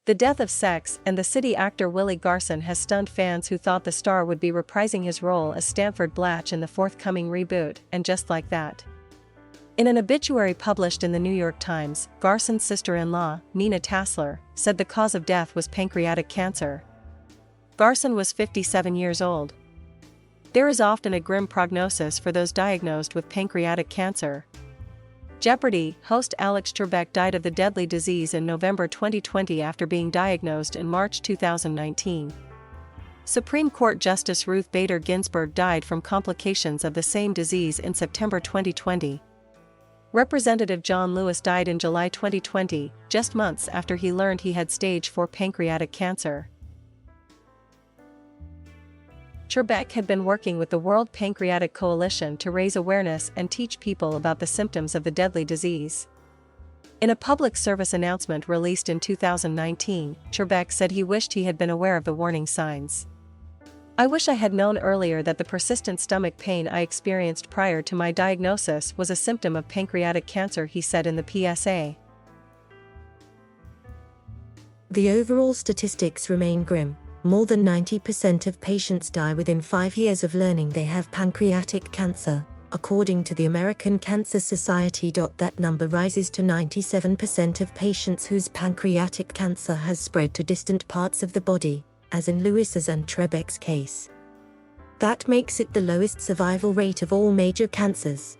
The death of Sex and the City actor Willie Garson has stunned fans who thought the star would be reprising his role as Stanford Blatch in the forthcoming reboot, and just like that. In an obituary published in the New York Times, Garson's sister-in-law, Nina Tassler, said the cause of death was pancreatic cancer. Garson was 57 years old. There is often a grim prognosis for those diagnosed with pancreatic cancer. Jeopardy host Alex Trebek died of the deadly disease in November 2020 after being diagnosed in March 2019. Supreme Court Justice Ruth Bader Ginsburg died from complications of the same disease in September 2020. Representative John Lewis died in July 2020, just months after he learned he had stage 4 pancreatic cancer. Trebek had been working with the World Pancreatic Coalition to raise awareness and teach people about the symptoms of the deadly disease. In a public service announcement released in 2019, Trebek said he wished he had been aware of the warning signs. "I wish I had known earlier that the persistent stomach pain I experienced prior to my diagnosis was a symptom of pancreatic cancer," he said in the PSA. The overall statistics remain grim. More than 90% of patients die within 5 years of learning they have pancreatic cancer, according to the American Cancer Society. That number rises to 97% of patients whose pancreatic cancer has spread to distant parts of the body, as in Lewis's and Trebek's case. That makes it the lowest survival rate of all major cancers.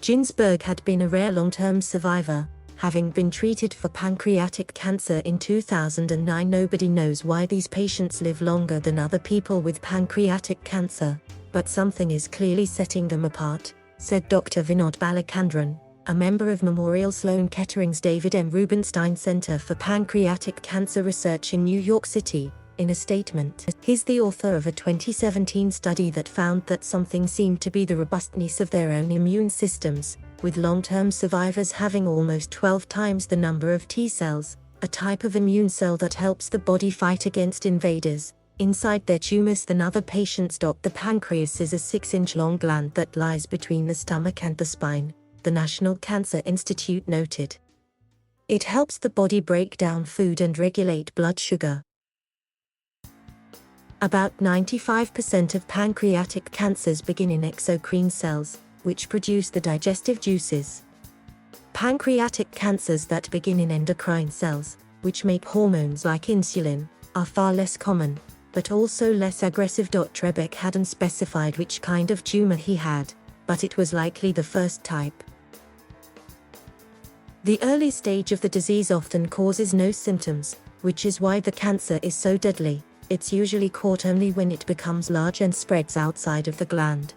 Ginsburg had been a rare long-term survivor, having been treated for pancreatic cancer in 2009. Nobody knows why these patients live longer than other people with pancreatic cancer, but something is clearly setting them apart, said Dr. Vinod Balachandran, a member of Memorial Sloan Kettering's David M. Rubenstein Center for Pancreatic Cancer Research in New York City, in a statement. He's the author of a 2017 study that found that something seemed to be the robustness of their own immune systems, with long-term survivors having almost 12 times the number of T cells, a type of immune cell that helps the body fight against invaders, inside their tumors than other patients. The pancreas is a 6-inch long gland that lies between the stomach and the spine, the National Cancer Institute noted. It helps the body break down food and regulate blood sugar. About 95% of pancreatic cancers begin in exocrine cells, which produce the digestive juices. Pancreatic cancers that begin in endocrine cells, which make hormones like insulin, are far less common, but also less aggressive. Trebek hadn't specified which kind of tumor he had, but it was likely the first type. The early stage of the disease often causes no symptoms, which is why the cancer is so deadly. It's usually caught only when it becomes large and spreads outside of the gland.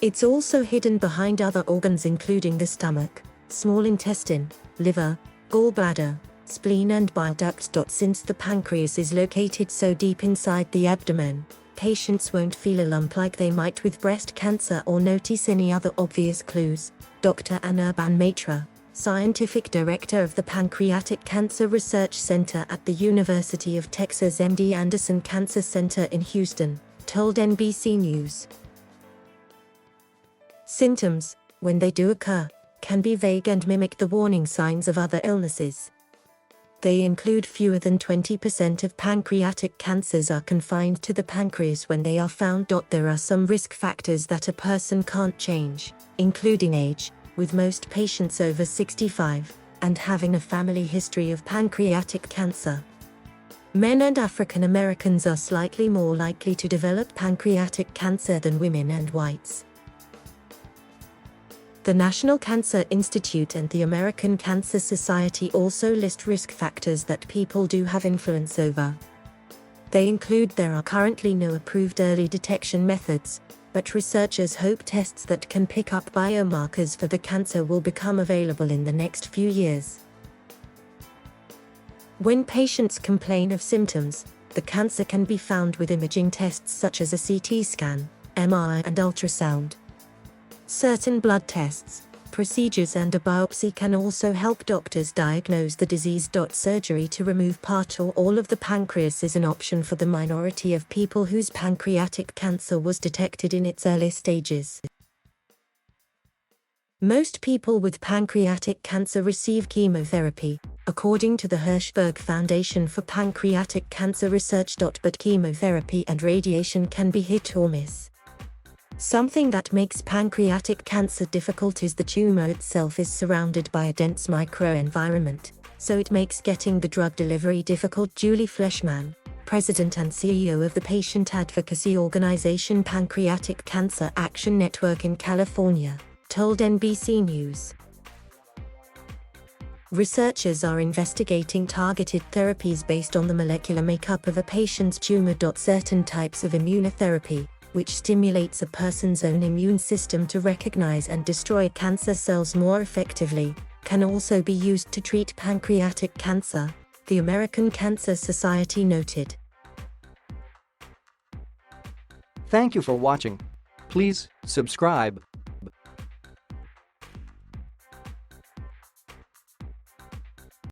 It's also hidden behind other organs including the stomach, small intestine, liver, gallbladder, spleen and bile ducts. Since the pancreas is located so deep inside the abdomen, patients won't feel a lump like they might with breast cancer or notice any other obvious clues. Dr. Anirban Matra, scientific director of the Pancreatic Cancer Research Center at the University of Texas MD Anderson Cancer Center in Houston, told NBC News. Symptoms, when they do occur, can be vague and mimic the warning signs of other illnesses. They include fewer than 20% of pancreatic cancers are confined to the pancreas when they are found. There are some risk factors that a person can't change, including age, with most patients over 65, and having a family history of pancreatic cancer. Men and African Americans are slightly more likely to develop pancreatic cancer than women and whites. The National Cancer Institute and the American Cancer Society also list risk factors that people do have influence over. They include there are currently no approved early detection methods, but researchers hope tests that can pick up biomarkers for the cancer will become available in the next few years. When patients complain of symptoms, the cancer can be found with imaging tests such as a CT scan, MRI and ultrasound. Certain blood tests, procedures and a biopsy can also help doctors diagnose the disease. Surgery to remove part or all of the pancreas is an option for the minority of people whose pancreatic cancer was detected in its early stages. Most people with pancreatic cancer receive chemotherapy, according to the Hirschberg Foundation for Pancreatic Cancer Research. But chemotherapy and radiation can be hit or miss. Something that makes pancreatic cancer difficult is the tumor itself is surrounded by a dense microenvironment, so it makes getting the drug delivery difficult. Julie Fleshman, President and CEO of the patient advocacy organization Pancreatic Cancer Action Network in California, told NBC News. Researchers are investigating targeted therapies based on the molecular makeup of a patient's tumor. Certain types of immunotherapy, which stimulates a person's own immune system to recognize and destroy cancer cells more effectively, can also be used to treat pancreatic cancer, the American Cancer Society noted. Thank you for watching. Please subscribe.